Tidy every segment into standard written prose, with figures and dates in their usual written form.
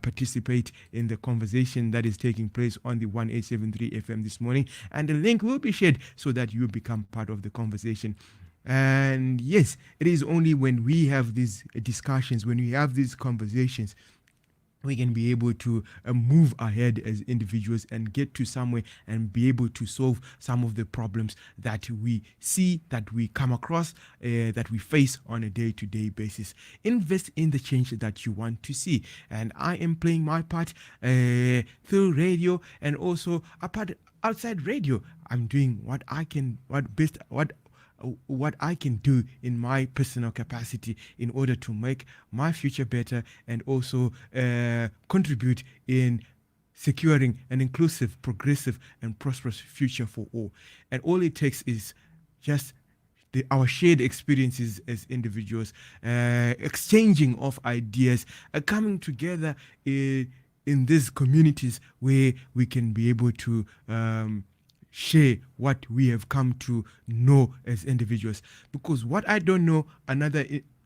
participate in the conversation that is taking place on the 1873 FM this morning. And the link will be shared so that you become part of the conversation. And yes, it is only when we have these discussions, when we have these conversations, we can be able to move ahead as individuals and get to somewhere and be able to solve some of the problems that we see, that we come across, that we face on a day-to-day basis. Invest in the change that you want to see. And I am playing my part through radio and also outside radio. I'm doing what I can, what I can do in my personal capacity in order to make my future better and also contribute in securing an inclusive, progressive, and prosperous future for all. And all it takes is just our shared experiences as individuals, exchanging of ideas, coming together in these communities where we can be able to share what we have come to know as individuals. Because what I don't know,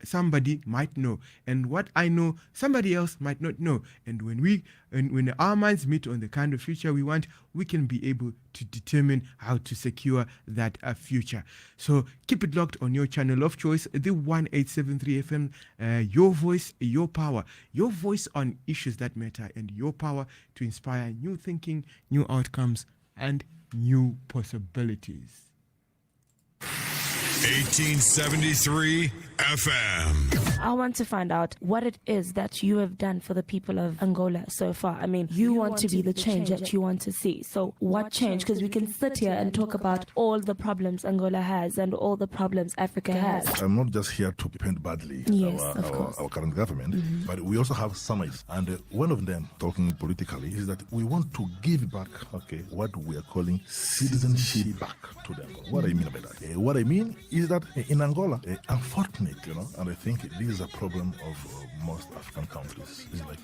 somebody might know, and what I know, somebody else might not know. And when our minds meet on the kind of future we want, we can be able to determine how to secure that future. So keep it locked on your channel of choice, the 1873 FM, your voice, your power, your voice on issues that matter, and your power to inspire new thinking, new outcomes, and new possibilities. 1873 FM. I want to find out what it is that you have done for the people of Angola so far. I mean, you want to be the change that you want to see. So what change? Because we can sit here and talk about all the problems Angola has and all the problems Africa has. I'm not just here to paint badly our current government, but we also have some ideas. And one of them, talking politically, is that we want to give back, what we are calling citizenship back to them. What I mean by that? What I mean is that in Angola, unfortunately, and I think this is a problem of most African countries, is like,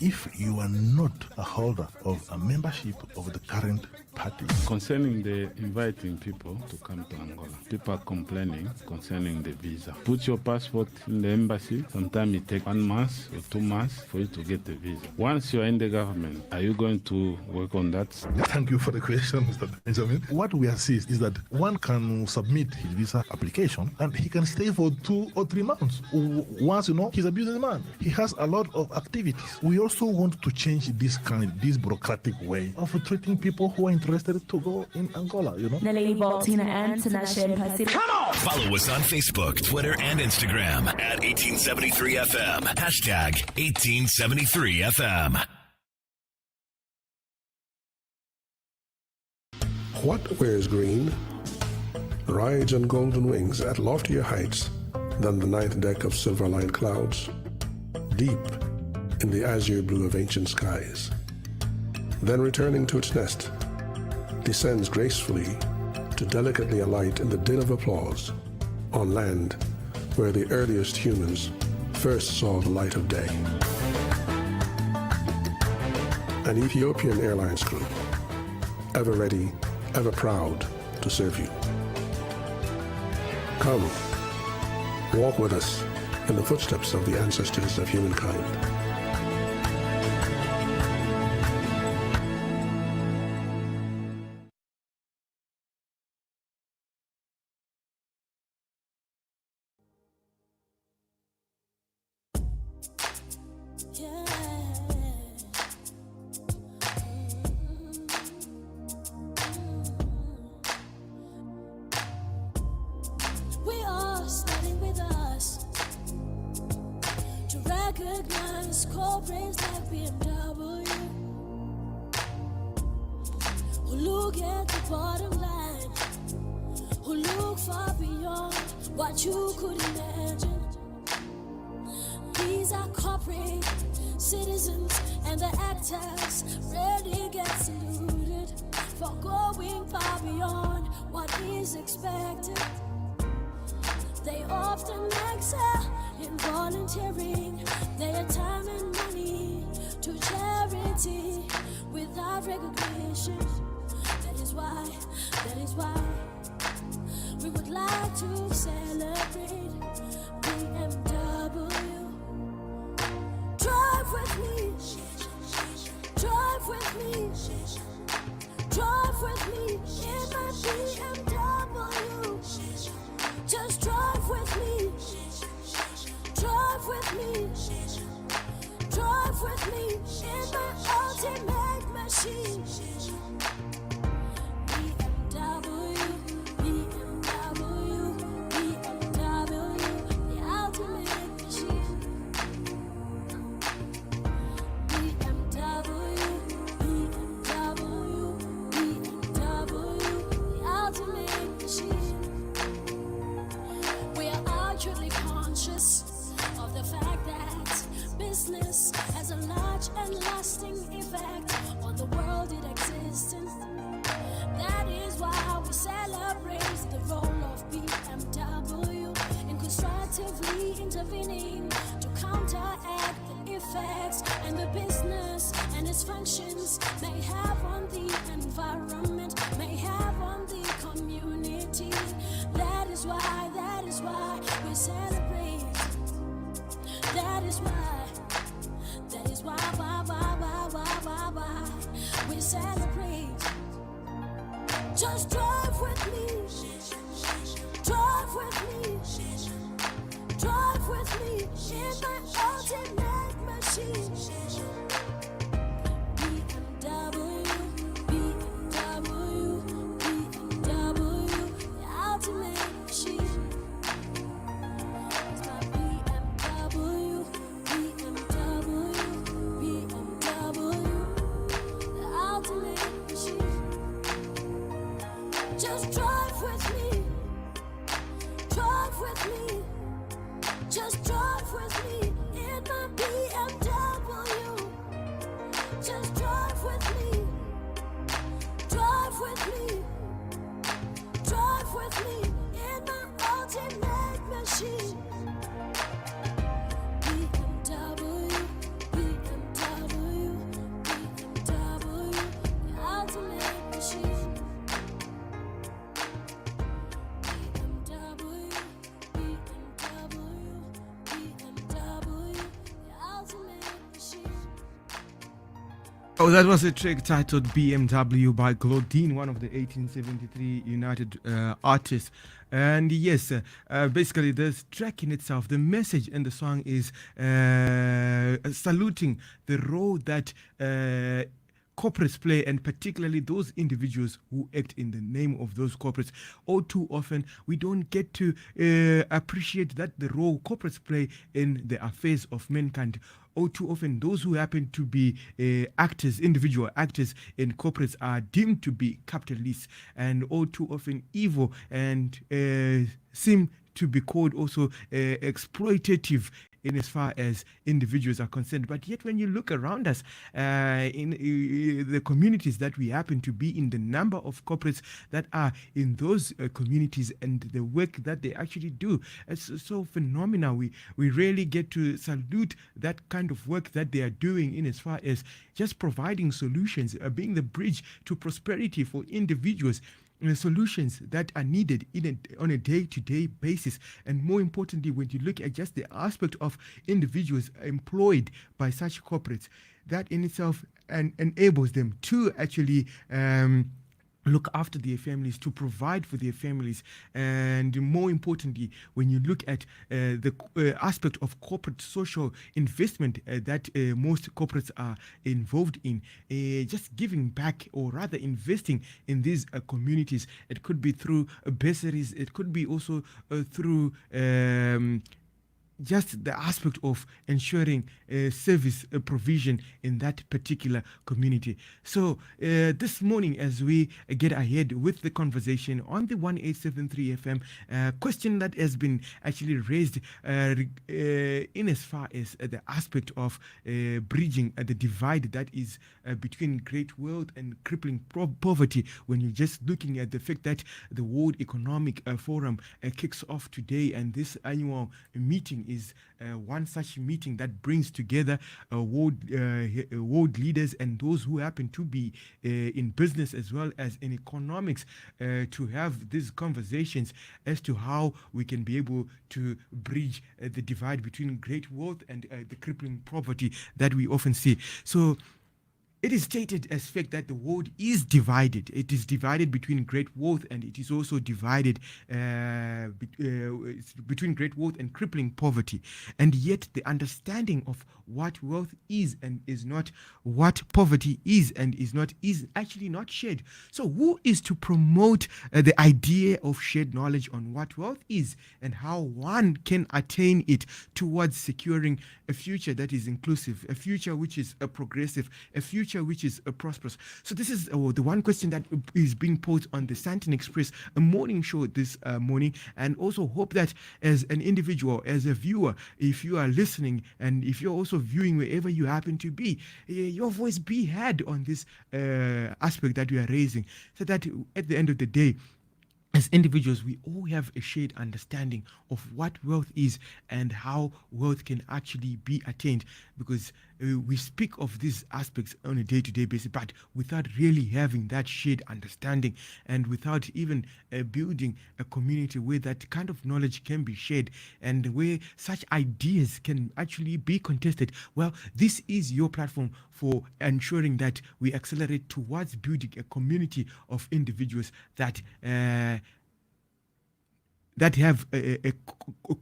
if you are not a holder of a membership of the current party. Concerning the inviting people to come to Angola, people are complaining concerning the visa. Put your passport in the embassy. Sometimes it takes 1 month or 2 months for you to get the visa. Once you're in the government, are you going to work on that? Thank you for the question, Mr. Benjamin. What we assist is that one can submit his visa application and he can stay for 2 or 3 months. Once, he's a businessman. He has a lot of activities. We also want to change this bureaucratic way of treating people who are interested to go in Angola, Naledi Baltina and Tinashe Mpasi. Come on! Follow us on Facebook, Twitter, and Instagram at 1873 FM. Hashtag 1873 FM. What wears green rides on golden wings at loftier heights than the ninth deck of silver-lined clouds, deep in the azure blue of ancient skies. Then returning to its nest, descends gracefully to delicately alight in the din of applause on land where the earliest humans first saw the light of day. An Ethiopian Airlines crew, ever ready, ever proud to serve you. Come, walk with us in the footsteps of the ancestors of humankind. Recognize core brains like BMW who look at the bottom line, who look far beyond what you could imagine. These are corporate citizens and the actors rarely get saluted for going far beyond what is expected. They often excel in volunteering their time and money to charity without recognition. That is why we would like to celebrate BMW. Drive with me. drive with me in my BMW. Just drive with me. Drive with me. Drive with me in my ultimate machine. BMW, BMW, BMW, the ultimate machine. BMW, BMW, BMW, the ultimate machine. We are ultra conscious of the fact that business has a large and lasting effect on the world it exists in. That is why we celebrate the role of BMW in constructively intervening to counteract the effects and the business and its functions may have on the environment, may have on the community. That is why we celebrate. That is why we celebrate. Just drive with me. Drive with me. Drive with me in my ultimate machine. BMW, BMW, BMW, the ultimate machine. It's my BMW, BMW, BMW, the ultimate machine. Just drive with me. Drive with me. Just drive with me in my BMW. Just drive with me. Drive with me. Drive with me in my ultimate machine. BMW, BMW, BMW, the ultimate machine. BMW, BMW, BMW, the ultimate machine. Oh, that was a track titled BMW by Claudine, one of the 1873 United artists. And yes, basically this track in itself, the message in the song is saluting the role that corporates play, and particularly those individuals who act in the name of those corporates. All too often, we don't get to appreciate that the role corporates play in the affairs of mankind. All too often, those who happen to be actors, individual actors in corporates, are deemed to be capitalists, and all too often evil and seem to be called also exploitative in as far as individuals are concerned. But yet when you look around us in the communities that we happen to be in, the number of corporates that are in those communities and the work that they actually do, it's so phenomenal. We really get to salute that kind of work that they are doing in as far as just providing solutions, being the bridge to prosperity for individuals. Solutions that are needed on a day-to-day basis. And more importantly, when you look at just the aspect of individuals employed by such corporates, that in itself enables them to actually look after their families, to provide for their families. And more importantly, when you look at the aspect of corporate social investment that most corporates are involved in, just giving back, or rather investing in these communities. It could be through bursaries, it could be also through just the aspect of ensuring service provision in that particular community. So this morning, as we get ahead with the conversation on the 1873 FM, question that has been actually raised in as far as the aspect of bridging the divide that is between great wealth and crippling poverty, when you're just looking at the fact that the World Economic Forum kicks off today, and this annual meeting is one such meeting that brings together world leaders and those who happen to be in business as well as in economics to have these conversations as to how we can be able to bridge the divide between great wealth and the crippling poverty that we often see. So It is stated as fact that the world is divided. It is divided between great wealth, and it is also divided between great wealth and crippling poverty. And yet the understanding of what wealth is and is not, what poverty is and is not, is actually not shared. So who is to promote the idea of shared knowledge on what wealth is and how one can attain it towards securing a future that is inclusive, a future which is progressive, a future which is prosperous? So this is the one question that is being posed on the Sandton Express, a morning show this morning, and also hope that as an individual, as a viewer, if you are listening and if you're also viewing wherever you happen to be, your voice be heard on this aspect that we are raising, so that at the end of the day, as individuals, we all have a shared understanding of what wealth is and how wealth can actually be attained, because we speak of these aspects on a day-to-day basis, but without really having that shared understanding and without even building a community where that kind of knowledge can be shared and where such ideas can actually be contested. Well, this is your platform for ensuring that we accelerate towards building a community of individuals that have a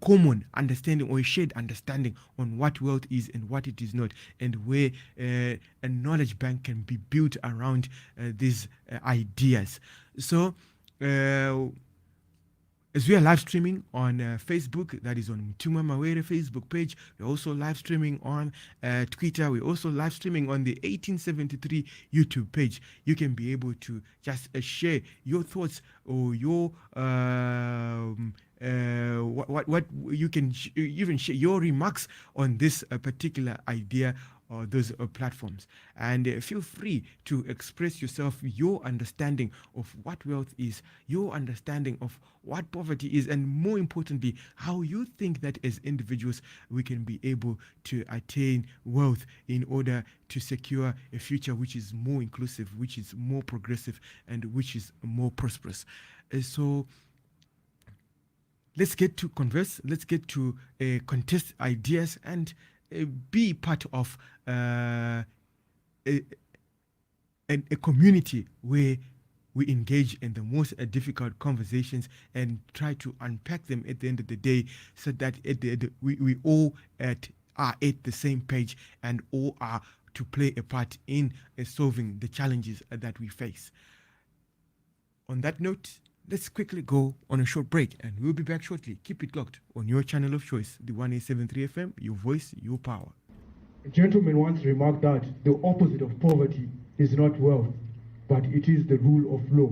common understanding or a shared understanding on what wealth is and what it is not, and where a knowledge bank can be built around these ideas. So as we are live streaming on Facebook, that is on Mutuma Mawere Facebook page. We're also live streaming on Twitter. We're also live streaming on the 1873 YouTube page. You can be able to just share your thoughts or your what you can even share your remarks on this particular idea or those platforms, and feel free to express yourself, your understanding of what wealth is, your understanding of what poverty is, and more importantly, how you think that as individuals we can be able to attain wealth in order to secure a future which is more inclusive, which is more progressive, and which is more prosperous. So let's get to converse, let's get to contest ideas and be part of a community where we engage in the most difficult conversations and try to unpack them at the end of the day, so that we all are at the same page and all are to play a part in solving the challenges that we face. On that note, let's quickly go on a short break, and we'll be back shortly. Keep it locked on your channel of choice, the 1873 FM, your voice, your power. A gentleman once remarked that the opposite of poverty is not wealth, but it is the rule of law.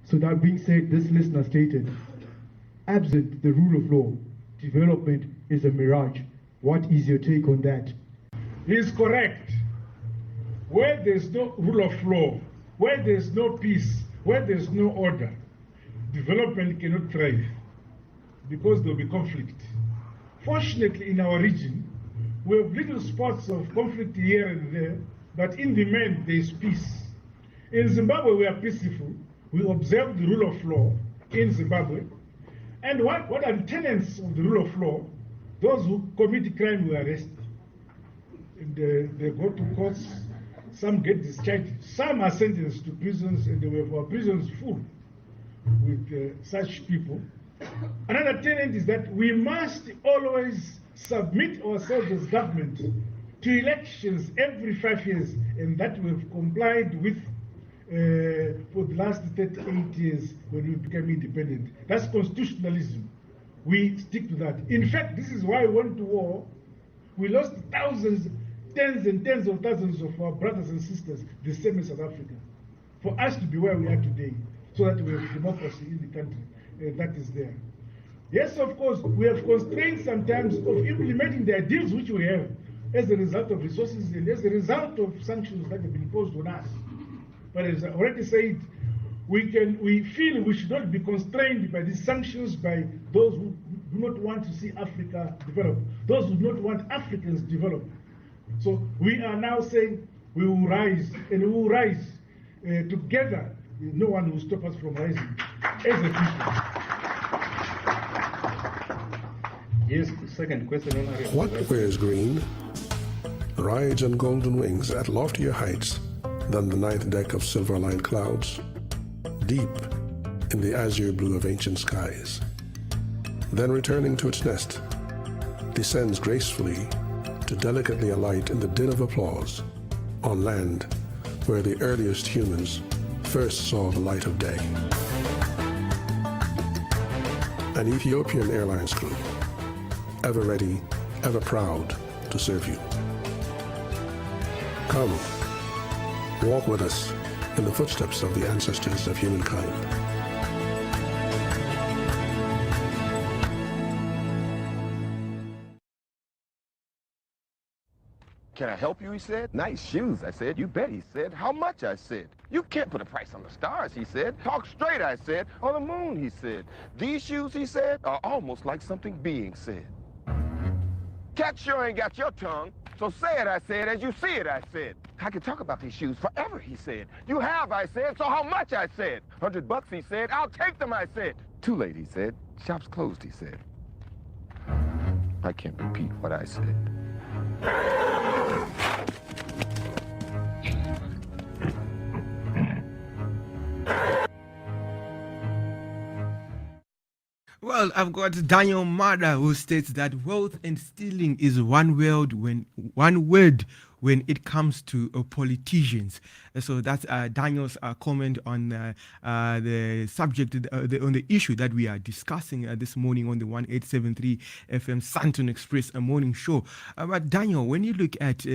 So that being said, this listener stated, absent the rule of law, development is a mirage. What is your take on that? He is correct. Where there's no rule of law, where there's no peace, where there's no order, development cannot thrive, because there will be conflict. Fortunately, in our region, we have little spots of conflict here and there, but in the main, there is peace. In Zimbabwe, we are peaceful. We observe the rule of law in Zimbabwe. And what are the tenets of the rule of law? Those who commit crime were arrested. And they go to courts. Some get discharged. Some are sentenced to prisons, and we have our prisons full with such people. Another tenet is that we must always submit ourselves as government to elections every 5 years, and that we have complied with for the last 38 years when we became independent. That's constitutionalism. We stick to that. In fact, this is why we went to war. We lost thousands, tens and tens of thousands of our brothers and sisters, the same as South Africa, for us to be where we are today, so that we have democracy in the country that is there. Yes, of course, we have constraints sometimes of implementing the ideals which we have as a result of resources and as a result of sanctions that have been imposed on us. But as I already said, we feel we should not be constrained by these sanctions by those who do not want to see Africa develop, those who do not want Africans to develop. So we are now saying we will rise, and we will rise together. No one will stop us from rising as a people. Yes, second question. What wears green rides on golden wings at loftier heights than the ninth deck of silver-lined clouds, deep in the azure blue of ancient skies. Then returning to its nest, descends gracefully to delicately alight in the din of applause on land where the earliest humans first saw the light of day. An Ethiopian Airlines crew, ever ready, ever proud to serve you. Come, walk with us in the footsteps of the ancestors of humankind. Can I help you, he said. Nice shoes, I said. You bet, he said. How much, I said. You can't put a price on the stars, he said. Talk straight, I said. On the moon, he said. These shoes, he said, are almost like something being said. Cat sure ain't got your tongue, so say it, I said, as you see it, I said. I could talk about these shoes forever, he said. You have, I said, so how much, I said. $100, he said. I'll take them, I said. Too late, he said. Shop's closed, he said. I can't repeat what I said. Well, I've got Daniel Mada, who states that wealth and stealing is one word when it comes to politicians. So that's Daniel's comment on the subject, on the issue that we are discussing this morning on the 1873 FM Santon Express morning show. But Daniel, when you look at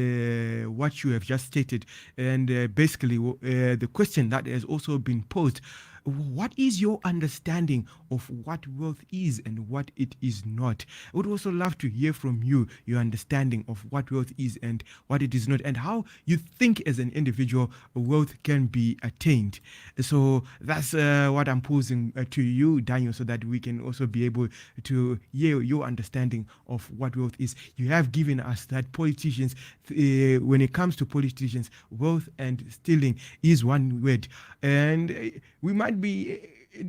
what you have just stated, and basically the question that has also been posed, what is your understanding of what wealth is and what it is not? I would also love to hear from you, your understanding of what wealth is and what it is not, and how you think as an individual wealth can be attained. So that's what I'm posing to you, Daniel, so that we can also be able to hear your understanding of what wealth is. You have given us that politicians, when it comes to politicians, wealth and stealing is one word. And we might be,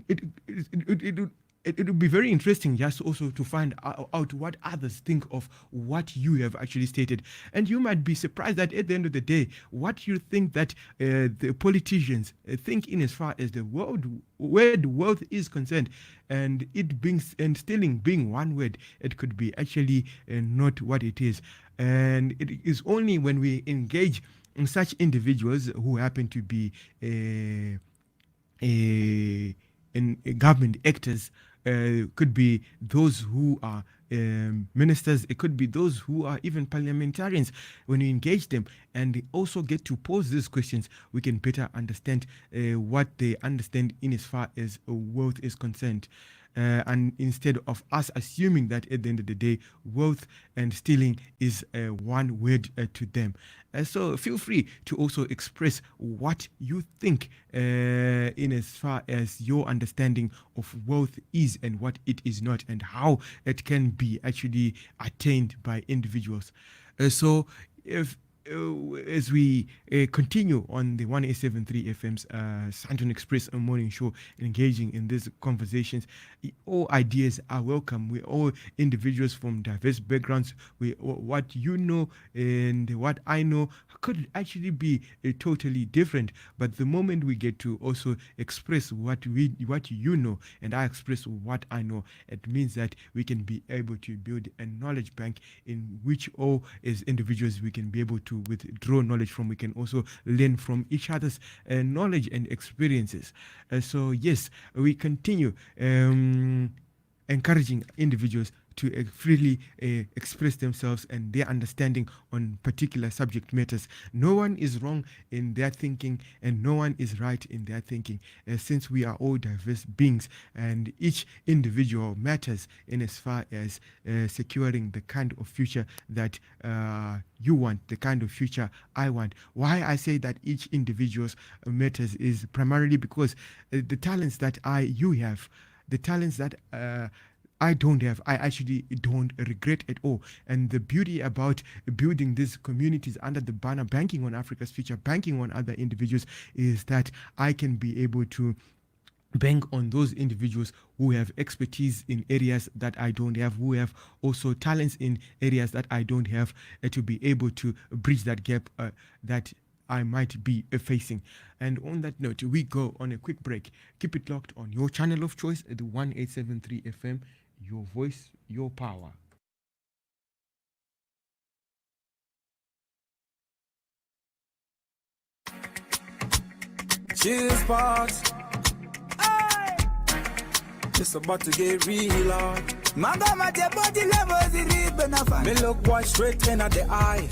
it would be very interesting just also to find out what others think of what you have actually stated. And you might be surprised that at the end of the day, what you think that the politicians think in as far as the word wealth is concerned, and it being and stealing being one word, it could be actually not what it is. And it is only when we engage in such individuals who happen to be in government actors, could be those who are ministers, it could be those who are even parliamentarians. When we engage them and also get to pose these questions, we can better understand what they understand in as far as wealth is concerned. And instead of us assuming that at the end of the day, wealth and stealing is one word to them. So feel free to also express what you think in as far as your understanding of wealth is and what it is not, and how it can be actually attained by individuals. So if as we continue on the 1873 FM's Santon Express morning show, engaging in these conversations, all ideas are welcome. We're all individuals from diverse backgrounds. What you know and what I know could actually be totally different. But the moment we get to also express what you know, and I express what I know, it means that we can be able to build a knowledge bank in which all as individuals we can be able to withdraw knowledge from. We can also learn from each other's knowledge and experiences. So yes, we continue encouraging individuals to freely express themselves and their understanding on particular subject matters. No one is wrong in their thinking and no one is right in their thinking, since we are all diverse beings and each individual matters in as far as securing the kind of future that you want, the kind of future I want. Why I say that each individual's matters is primarily because the talents that you have, the talents that I don't have, I actually don't regret at all. And the beauty about building these communities under the banner Banking on Africa's Future, banking on other individuals, is that I can be able to bank on those individuals who have expertise in areas that I don't have, who have also talents in areas that I don't have, to be able to bridge that gap that I might be facing. And on that note, we go on a quick break. Keep it locked on your channel of choice, the 1873 FM, your voice, your power. Cheers, box. Hey. It's about to get real hard. Man, got my body levels, it is benefit. Me look one straight in at the eye.